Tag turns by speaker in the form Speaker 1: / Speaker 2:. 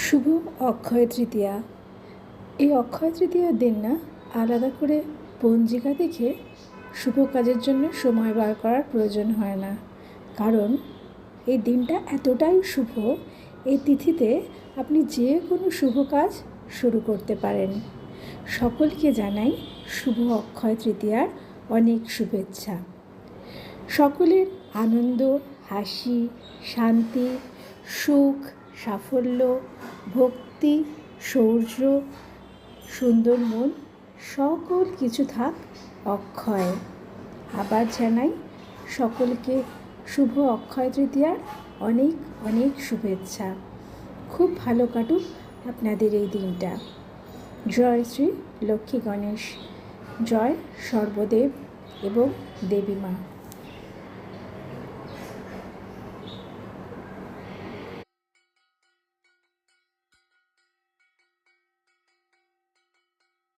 Speaker 1: শুভ অক্ষয় তৃতীয়া। এই অক্ষয় তৃতীয়ার দিন না আলাদা করে পঞ্জিকা দেখে শুভ কাজের জন্য সময় বার করার প্রয়োজন হয় না, কারণ এই দিনটা এতটাই শুভ। এই তিথিতে আপনি যে কোনো শুভ কাজ শুরু করতে পারেন। সকলকে জানাই শুভ অক্ষয় তৃতীয়ার অনেক শুভেচ্ছা। সকলের আনন্দ, হাসি, শান্তি, সুখ, সাফল্য, ভক্তি, শৌর্য, সুন্দর মন সকল কিছু থাক অক্ষয়। আবার জানাই সকলকে শুভ অক্ষয় তৃতীয়ার অনেক অনেক শুভেচ্ছা। খুব ভালো কাটুক আপনাদের এই দিনটা। জয় শ্রী লক্ষ্মী গণেশ, জয় সর্বদেব এবং দেবী মা।